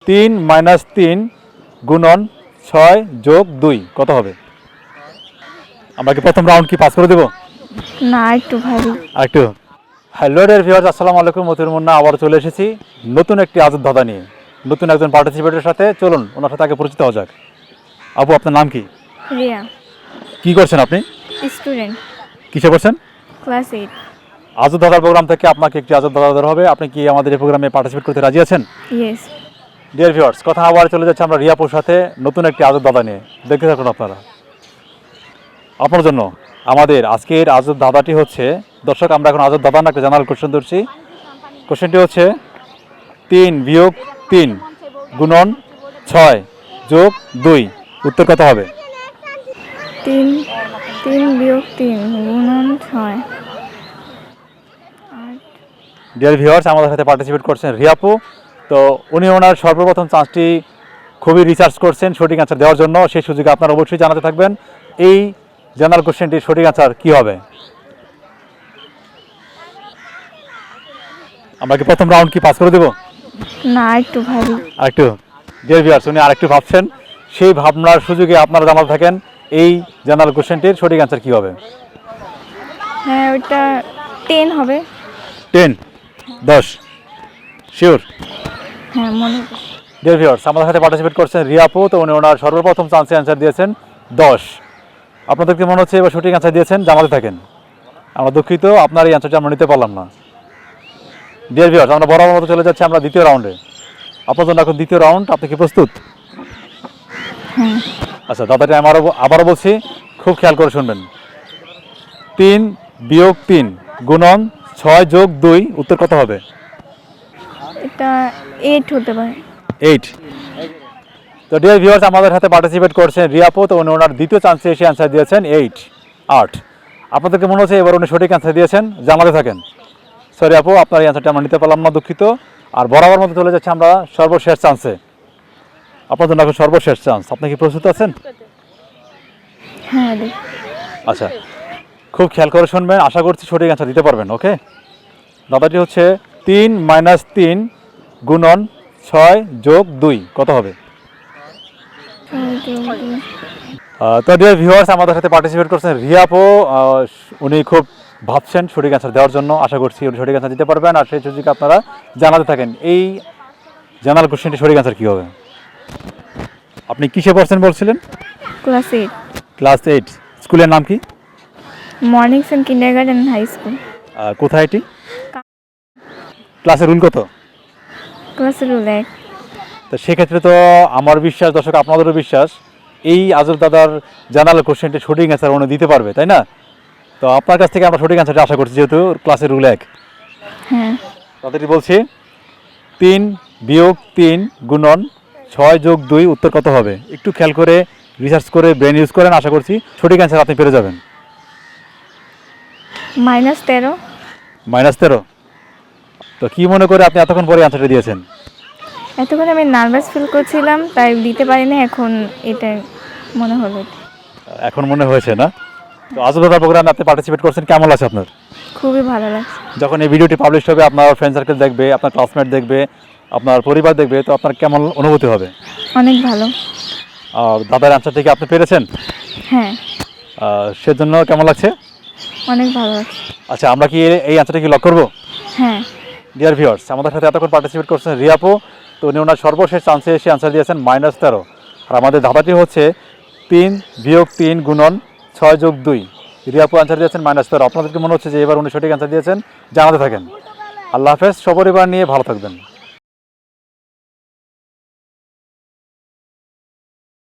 3 - 3 গুণন 6 যোগ 2 কত হবে? আমরা কি প্রথম রাউন্ড কি পাস করে দেব? না, একটু ভাবি। একটু। হ্যালো ডিয়ার ভিউয়ার্স, আসসালামু আলাইকুম। মতিউর মুন্না আবার চলে এসেছি নতুন একটি আজব ধাঁধা নিয়ে, নতুন একজন পার্টিসিপেটের সাথে। চলুন ওনার সাথে আগে পরিচিত হওয়া যাক। আপু, আপনার নাম কি? রিয়া। কি করছেন আপনি? স্টুডেন্ট, কিসে করছেন? ক্লাস 8। আজব ধাঁধার প্রোগ্রাম থেকে আপনাকে একটি আজব ধাঁধা দেওয়া হবে। আপনি কি আমাদের এই প্রোগ্রামে পার্টিসিপেট করতে রাজি আছেন? ইয়েস। ডিয়ার ভিউয়ার্স, কথা আবার চলে যাচ্ছে আমরা রিয়াপুর সাথে নতুন একটি আজব ধাঁধা নিয়ে। দেখতে থাকুন আপনারা। আপনার জন্য আমাদের আজকের আজব ধাঁধাটি হচ্ছে, দর্শক আমরা এখন আজব ধাঁধা না একটা জেনারেল কোশ্চেন ধরছি। কোশ্চেনটি হচ্ছে 3 - 3 গুণন 6 যোগ 2 উত্তর কত হবে? 3 3 - 3 গুণন 6। ডিয়ার ভিউয়ার্স, আমাদের সাথে পার্টিসিপেট করছেন রিয়াপু। তো উনি ওনার সর্বপ্রথম চান্সটি খুবই রিসার্চ করছেন সঠিক অ্যান্সার দেওয়ার জন্য। সেই সুযোগে আপনারা অবশ্যই জানাতে থাকবেন এই জেনারেল কোশ্চেনটির সঠিক অ্যান্সার কী হবে। আমরা কি প্রথম রাউন্ড কি পাস করে দেব? না, একটু ভাবি। আরেকটু। ডিয়ার ভিউয়ার্স, উনি আরেকটু ভাবছেন। সেই ভাবনার সুযোগে আপনারা জানাতে থাকেন এই জেনারেল কোশ্চেনটির সঠিক অ্যান্সার কী হবে। হ্যাঁ, ওইটা 10 হবে। 10 10 শিওর? হ্যাঁ, মনে হচ্ছে। ডিয়ার ভিউয়ার্স, আমাদের সাথে পার্টিসিপেট করছেন রিয়াপু। তো উনি ওনার সর্বপ্রথম চান্সে অ্যান্সার দিয়েছেন 10। আপনাদেরকে মনে হচ্ছে এবার সঠিক অ্যান্সার দিয়েছেন, জানাতে থাকেন। আমরা দুঃখিত, আপনার এই অ্যান্সারটা আমরা নিতে পারলাম না। ডিয়ার ভিউয়ার্স, আমরা বরাবর মতো চলে যাচ্ছি আমরা দ্বিতীয় রাউন্ডে। আপনার জন্য এখন দ্বিতীয় রাউন্ড। আপনি কি প্রস্তুত? হ্যাঁ। আচ্ছা, দাদাটি আমি আবারও বলছি, খুব খেয়াল করে শুনবেন। 3 - 3 গুণন 6 যোগ 2 উত্তর কত হবে? এটা 8 হতে পারে। 8। তো ডিয়ার ভিউয়ার্স, আমাদের সাথে পার্টিসিপেট করছেন রিয়াপু। তো উনি ওনার দ্বিতীয় চান্সে এসে অ্যান্সার দিয়েছেন 8। আপনাদেরকে মনে হচ্ছে এবার উনি সঠিক অ্যান্সার দিয়েছেন, জানাতে থাকেন। সরি আপু, আপনার এই অ্যান্সারটা আমরা নিতে পারলাম না, দুঃখিত। আর বরাবর মতো চলে যাচ্ছে আমরা সর্বশেষ চান্সে। আপনার জন্য এখন সর্বশেষ চান্স। আপনি কি প্রস্তুত আছেন? হ্যাঁ। আচ্ছা, খুব খেয়াল করে শুনবেন, আশা করছি সঠিক অ্যান্সার দিতে পারবেন। ওকে, দাদাটি হচ্ছে 3 - 3 গুণন 6 যোগ 2 কত হবে? তো ডিয়ার ভিউয়ার্স, আমাদের সাথে পার্টিসিপেট করছেন রিয়াপু। উনি খুব ভাবছেন সঠিক অ্যান্সার দেওয়ার জন্য। আশা করছি উনি সঠিক অ্যান্সার দিতে পারবেন। আর সেই সুযোগে আপনারা জানাতে থাকেন এই জেনারেল কোশ্চেনটি সঠিক অ্যান্সার কী হবে। আপনি কিসে পড়ছেন বলছিলেন? ক্লাস 8। ক্লাস 8। স্কুলের নাম কি? Morning Saint Kindergarten High School. কোথায় এটি? ক্লাসের রুল কত? ক্লাসের রুল 1। তো সেক্ষেত্রে তো আমার বিশ্বাস, দর্শক আপনাদেরও বিশ্বাস, এই আজব দাদার জেনারেল কোশ্চেনটি সঠিক অ্যান্সার উনি দিতে পারবে, তাই না? তো আপনার কাছ থেকে আমরা সঠিক অ্যান্সারটা আশা করছি, যেহেতু ক্লাসের রুল 1। হ্যাঁ। তাদেরটি বলছি 3 - 3 গুণন 6 যোগ 2 উত্তর কত হবে? একটু খেয়াল করে রিসার্চ করে ব্রেন ইউজ করেন, আশা করছি সঠিক অ্যান্সার আপনি পেরে যাবেন। -13। -13। তো কি মনে করে আপনি এতক্ষণ পরে অ্যান্সারটা দিয়েছেন? এতক্ষণ আমি নার্ভাস ফিল করছিলাম, তাই দিতে পারিনি। এখন এটা মনে হলো। এখন মনে হয়েছে না? তো আজব দাদা প্রোগ্রামে আপনি পার্টিসিপেট করছেন, কেমন লাগছে আপনার? খুবই ভালো লাগছে। যখন এই ভিডিওটি পাবলিশ হবে, আপনার ফ্রেন্ড সার্কেল দেখবে, আপনার ক্লাসমেট দেখবে, আপনার পরিবার দেখবে, তো আপনার কেমন অনুভূতি হবে? অনেক ভালো। আর দাদার অ্যান্সার থেকে আপনি পেরেছেন, হ্যাঁ। সেজন্য কেমন লাগছে? অনেক ভালো লাগছে। আচ্ছা, আমরা কি এই অ্যান্সারটা কি লক করবো? হ্যাঁ। ডিয়ার ভিউয়ার্স, আমাদের সাথে এতক্ষণ পার্টিসিপেট করছেন রিয়াপু। তো উনি ওনার সর্বশেষ চান্সে এসে অ্যান্সার দিয়েছেন -13। আর আমাদের ধাঁধাটি হচ্ছে 3 - 3 গুণন 6 যোগ 2। রিয়াপু অ্যান্সার দিয়েছেন -13। আপনাদেরকে মনে হচ্ছে যে এবার উনি সঠিক অ্যান্সার দিয়েছেন, জানাতে থাকেন। আল্লাহ হাফেজ, সপরিবার নিয়ে ভালো থাকবেন।